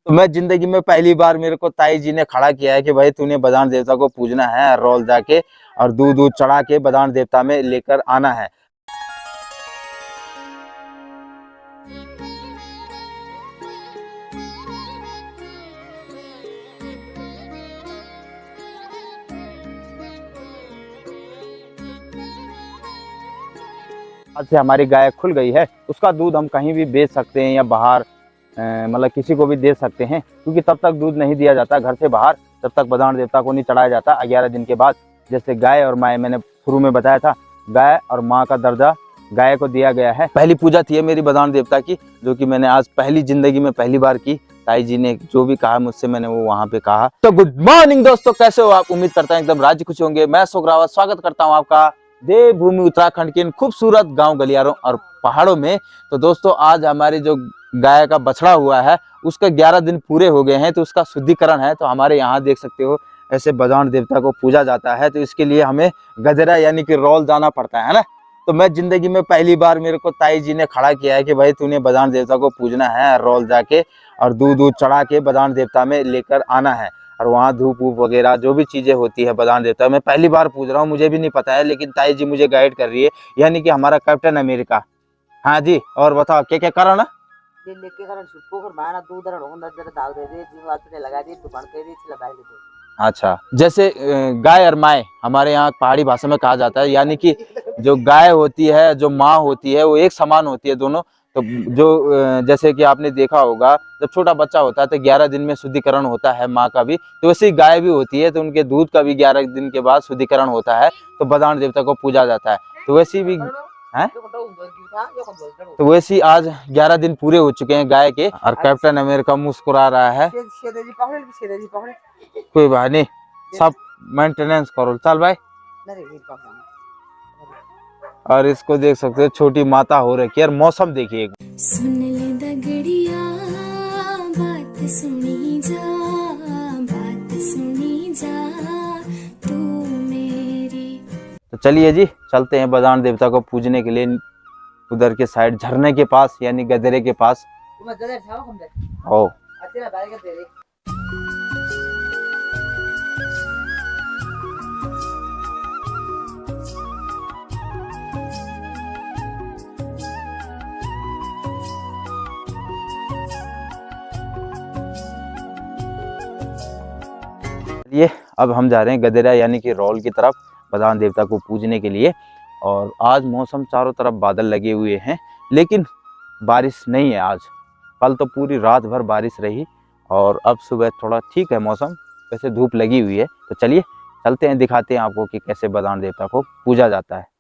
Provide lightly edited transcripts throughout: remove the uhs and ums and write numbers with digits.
तो मैं जिंदगी में पहली बार मेरे को ताई जी ने खड़ा किया है कि भाई तूने बदान देवता को पूजना है, रोल जाके और दूध दूध चढ़ा के बदान देवता में लेकर आना है। आज से हमारी गाय खुल गई है, उसका दूध हम कहीं भी बेच सकते हैं या बाहर मतलब किसी को भी दे सकते हैं, क्योंकि तब तक दूध नहीं दिया जाता घर से बाहर जब तक बदान देवता को नहीं चढ़ाया जाता 11 दिन के बाद। जैसे गाय और माँ, मैंने शुरू में बताया था, गाय और माँ का दर्जा गाय को दिया गया है। पहली पूजा थी मेरी बदान देवता की, जो कि मैंने आज जिंदगी में पहली बार की। ताई जी ने जो भी कहा मुझसे मैंने वो वहां पे कहा। तो गुड मॉर्निंग दोस्तों, कैसे हो आप? उम्मीद करता हूँ एकदम राजी खुश होंगे। मैं अशोक रावत स्वागत करता हूँ आपका देवभूमि उत्तराखंड के इन खूबसूरत गांव गलियारों और पहाड़ों में। तो दोस्तों आज हमारी जो गाय का बछड़ा हुआ है उसका 11 दिन पूरे हो गए हैं, तो उसका शुद्धिकरण है। तो हमारे यहाँ देख सकते हो ऐसे बदान देवता को पूजा जाता है, तो इसके लिए हमें गजरा यानी कि रोल जाना पड़ता है ना। तो मैं जिंदगी में पहली बार मेरे को ताई जी ने खड़ा किया है कि भाई तूने बदान देवता को पूजना है, रोल जाके और दूध दूध चढ़ा के बदान देवता में लेकर आना है, और वहाँ धूप वूप वगैरह जो भी चीजें होती है बदान देवता। मैं पहली बार पूछ रहा हूँ, मुझे भी नहीं पता है, लेकिन ताई जी मुझे गाइड कर रही है, यानी कि हमारा कैप्टन अमेरिका। हाँ जी, और बताओ क्या क्या करो ना। अच्छा, जैसे गाय और माए हमारे यहाँ पहाड़ी भाषा में कहा जाता है, यानी कि जो गाय होती है जो माँ होती है वो एक समान होती है दोनों। तो जो जैसे कि आपने देखा होगा जब छोटा बच्चा होता है तो 11 दिन में शुद्धिकरण होता है माँ का भी, तो वैसे ही गाय भी होती है, तो उनके दूध का भी 11 दिन के बाद शुद्धिकरण होता है, तो बदान देवता को पूजा जाता है। तो वैसे भी है, तो वैसे ही आज 11 दिन पूरे हो चुके हैं गाय के, और कैप्टन अमेरिका मुस्कुरा रहा है। कोई बात नहीं, सब मेंटेनेंस करो, चल भाई। और इसको देख सकते हो छोटी माता हो रखी है, और मौसम देखिए। सुन ले दगड़िया बात सुनी जा, बात सुनी जा तू मेरी। तो चलिए जी चलते हैं बदान देवता को पूजने के लिए उधर के साइड झरने के पास, यानी गदरे के पास। ओ ये अब हम जा रहे हैं गदेरा यानी कि रोल की तरफ बदान देवता को पूजने के लिए। और आज मौसम चारों तरफ बादल लगे हुए हैं, लेकिन बारिश नहीं है आज। कल तो पूरी रात भर बारिश रही, और अब सुबह थोड़ा ठीक है मौसम, वैसे धूप लगी हुई है। तो चलिए चलते हैं, दिखाते हैं आपको कि कैसे बदान देवता को पूजा जाता है।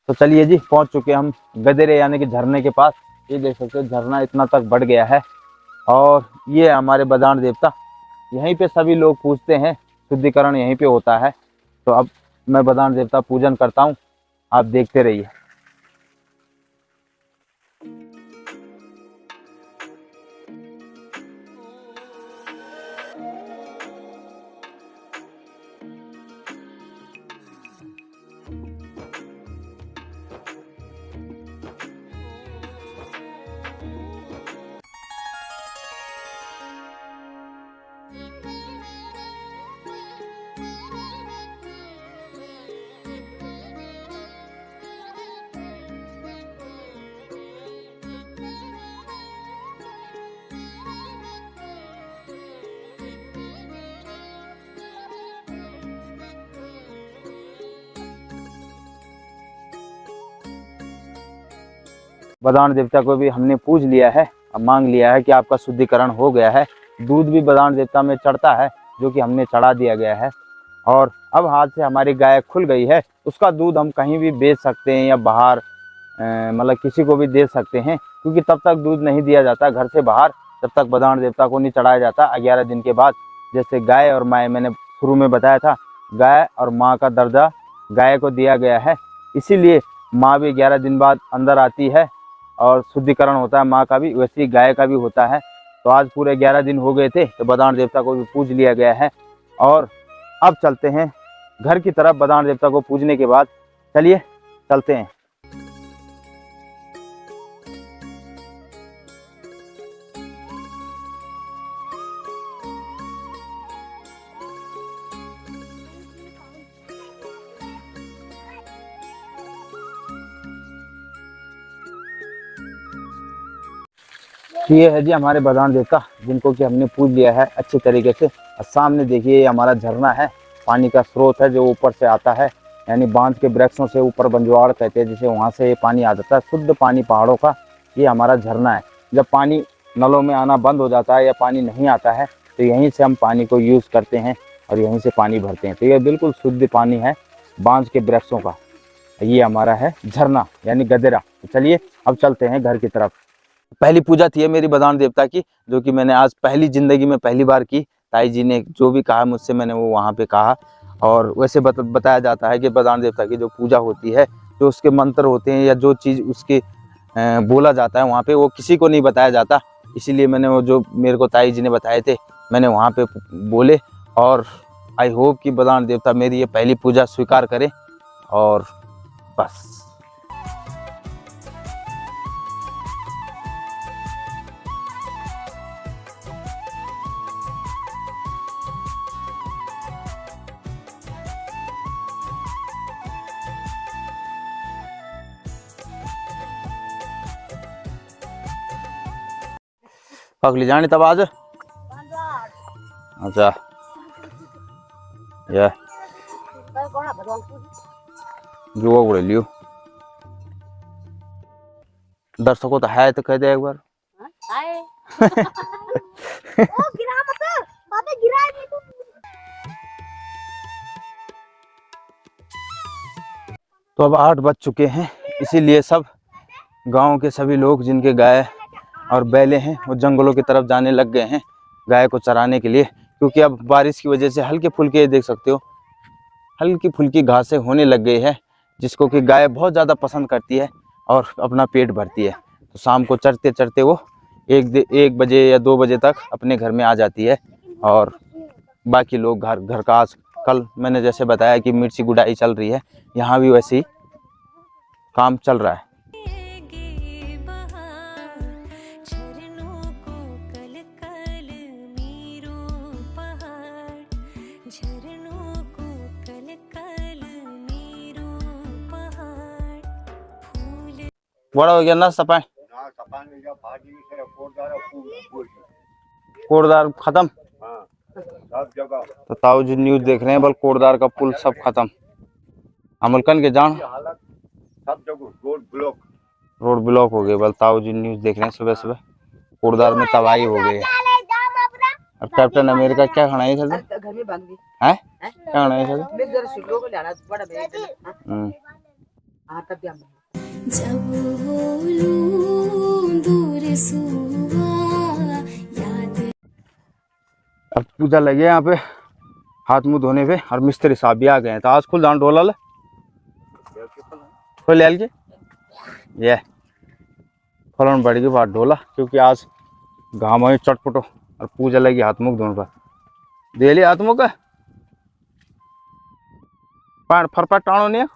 तो चलिए जी पहुंच चुके हम गदेरे यानी कि झरने के पास। ये देख सकते हो झरना इतना तक बढ़ गया है, और ये हमारे बदान देवता, यहीं पे सभी लोग पूजते हैं, शुद्धिकरण यहीं पे होता है। तो अब मैं बदान देवता पूजन करता हूँ, आप देखते रहिए। बदान देवता को भी हमने पूज लिया है, अब मांग लिया है कि आपका शुद्धिकरण हो गया है। दूध भी बदान देवता में चढ़ता है, जो कि हमने चढ़ा दिया गया है। और अब हाथ से हमारी गाय खुल गई है, उसका दूध हम कहीं भी बेच सकते हैं या बाहर मतलब किसी को भी दे सकते हैं, क्योंकि तब तक दूध नहीं दिया जाता घर से बाहर जब तक बदान देवता को नहीं चढ़ाया जाता 11 दिन के बाद। जैसे गाय और माँ, मैंने शुरू में बताया था, गाय और माँ का दर्जा गाय को दिया गया है। इसीलिए माँ भी 11 दिन बाद अंदर आती है और शुद्धिकरण होता है माँ का भी, वैसे ही गाय का भी होता है। तो आज पूरे 11 दिन हो गए थे, तो बदान देवता को भी पूज लिया गया है। और अब चलते हैं घर की तरफ। बदान देवता को पूजने के बाद चलिए चलते हैं। ये है जी हमारे बदान देवता, जिनको कि हमने पूज लिया है अच्छे तरीके से। और सामने देखिए ये हमारा झरना है, पानी का स्रोत है जो ऊपर से आता है, यानी बांध के वृक्षों से ऊपर बंजवाड़ कहते हैं जिसे, वहाँ से ये पानी आ जाता है, शुद्ध पानी पहाड़ों का। ये हमारा झरना है। जब पानी नलों में आना बंद हो जाता है या पानी नहीं आता है, तो यहीं से हम पानी को यूज़ करते हैं और यहीं से पानी भरते हैं। तो ये बिल्कुल शुद्ध पानी है बांध के वृक्षों का। ये हमारा है झरना यानी गदेरा। तो चलिए अब चलते हैं घर की तरफ। पहली पूजा थी मेरी बदान देवता की, जो कि मैंने आज पहली ज़िंदगी में पहली बार की। ताई जी ने जो भी कहा मुझसे, मैंने वो वहाँ पे कहा। और वैसे बताया जाता है कि बदान देवता की जो पूजा होती है, जो उसके मंत्र होते हैं या जो चीज़ उसके बोला जाता है वहाँ पे, वो किसी को नहीं बताया जाता। इसीलिए मैंने वो जो मेरे को ताई जी ने बताए थे, मैंने वहाँ पे बोले। और आई होप कि बदान देवता मेरी ये पहली पूजा स्वीकार करे। और बस पकली जानी तब आज। अच्छा ये जो बोले लियो दर्शकों तो है, तो कह दे एक बार। तो अब 8 बज चुके हैं, इसीलिए सब गांव के सभी लोग जिनके गाय और बैले हैं वो जंगलों की तरफ जाने लग गए हैं गाय को चराने के लिए। क्योंकि अब बारिश की वजह से हल्के फुल्के, देख सकते हो, हल्की फुल्की घासें होने लग गई है, जिसको कि गाय बहुत ज़्यादा पसंद करती है और अपना पेट भरती है। तो शाम को चरते चरते वो 1 बजे या 2 बजे तक अपने घर में आ जाती है। और बाकी लोग घर का, आज कल मैंने जैसे बताया कि मिर्ची गुड़ाई चल रही है, यहाँ भी वैसे ही काम चल रहा है। बड़ा हो गया ना सपाई, कोटदार खत्म। तो ताऊ जी न्यूज देख रहे हैं, बल कोटदार का पुल सब खत्म। अमलकन के जान सब जगह रोड ब्लॉक हो गए। बल ताऊ जी न्यूज देख रहे हैं सुबह सुबह, कोटदार में तबाही हो गई है। अब कैप्टन अमेरिका क्या खाना है सर? घर में भाग गई है, क्या खाना है सर? मैं जरा शुक्र को लाना बड़ा बेटा। हां तब क्या जब बोलूं दूर सुआ याद। अब पूजा लगी है यहाँ पे, हाथ मुंह धोने पे, और मिस्त्री साहब भी आ गए हैं। तो आज खुल दान डोला ले खोल के ये खोलन बढ़ गई बात डोला, क्योंकि आज घाम में चटपटो और पूजा लगी हाथ मुख धोने पर। दे लिया हाथ मुख फरफट टाणो नहीं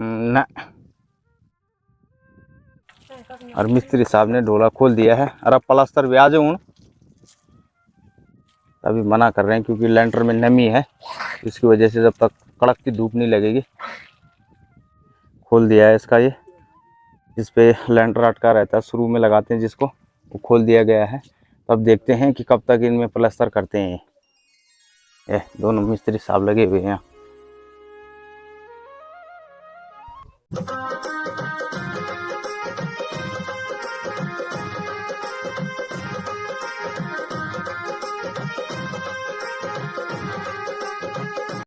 न। और मिस्त्री साहब ने डोला खोल दिया है। और अब प्लास्टर भी आ जाऊँ, अभी मना कर रहे हैं क्योंकि लेंटर में नमी है, इसकी वजह से जब तक कड़क की धूप नहीं लगेगी। खोल दिया है इसका, ये जिस पे लेंटर अटका रहता है शुरू में लगाते हैं जिसको, वो खोल दिया गया है। तो अब देखते हैं कि कब तक इनमें प्लास्टर करते हैं। ये दोनों मिस्त्री साहब लगे हुए हैं।